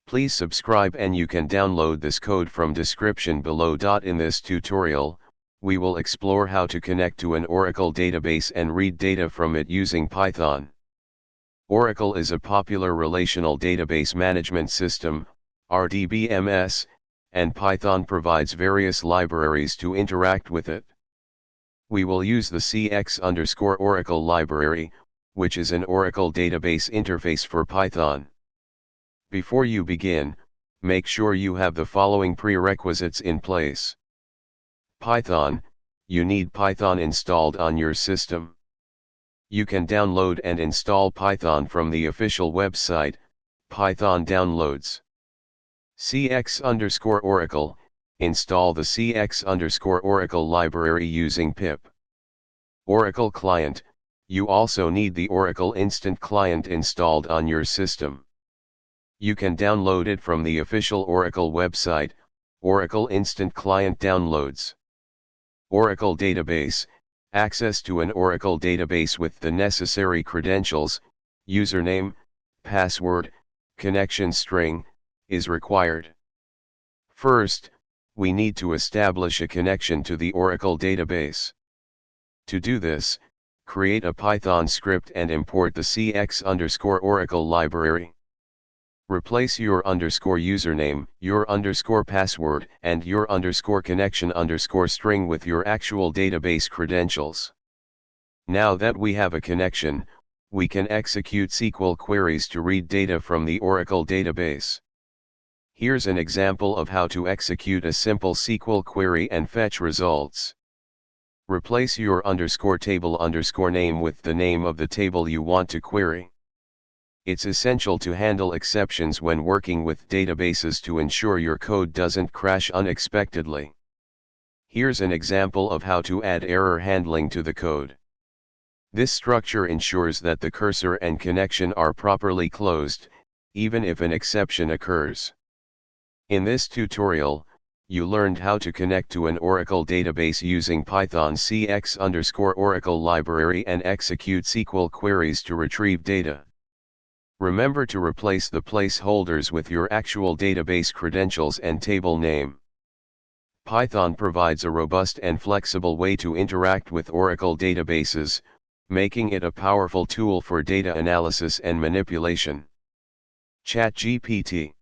Please subscribe and you can download this code from description below. In this tutorial, we will explore how to connect to an Oracle database and read data from it using Python. Oracle is a popular relational database management system, rdbms, and Python provides various libraries to interact with it. We will use the cx_Oracle library, which is an Oracle database interface for Python. Before you begin, make sure you have the following prerequisites in place. Python, you need Python installed on your system. You can download and install Python from the official website, Python Downloads. cx_Oracle, install the cx_Oracle library using pip. Oracle Client, you also need the Oracle Instant Client installed on your system. You can download it from the official Oracle website, Oracle Instant Client Downloads. Oracle Database, access to an Oracle database with the necessary credentials, username, password, connection string, is required. First, we need to establish a connection to the Oracle database. To do this, create a Python script and import the cx_Oracle library. Replace your _username, your _password, and your _connection_string with your actual database credentials. Now that we have a connection, we can execute SQL queries to read data from the Oracle database. Here's an example of how to execute a simple SQL query and fetch results. Replace your _table_name with the name of the table you want to query. It's essential to handle exceptions when working with databases to ensure your code doesn't crash unexpectedly. Here's an example of how to add error handling to the code. This structure ensures that the cursor and connection are properly closed, even if an exception occurs. In this tutorial, you learned how to connect to an Oracle database using Python cx_Oracle library and execute SQL queries to retrieve data. Remember to replace the placeholders with your actual database credentials and table name. Python provides a robust and flexible way to interact with Oracle databases, making it a powerful tool for data analysis and manipulation. ChatGPT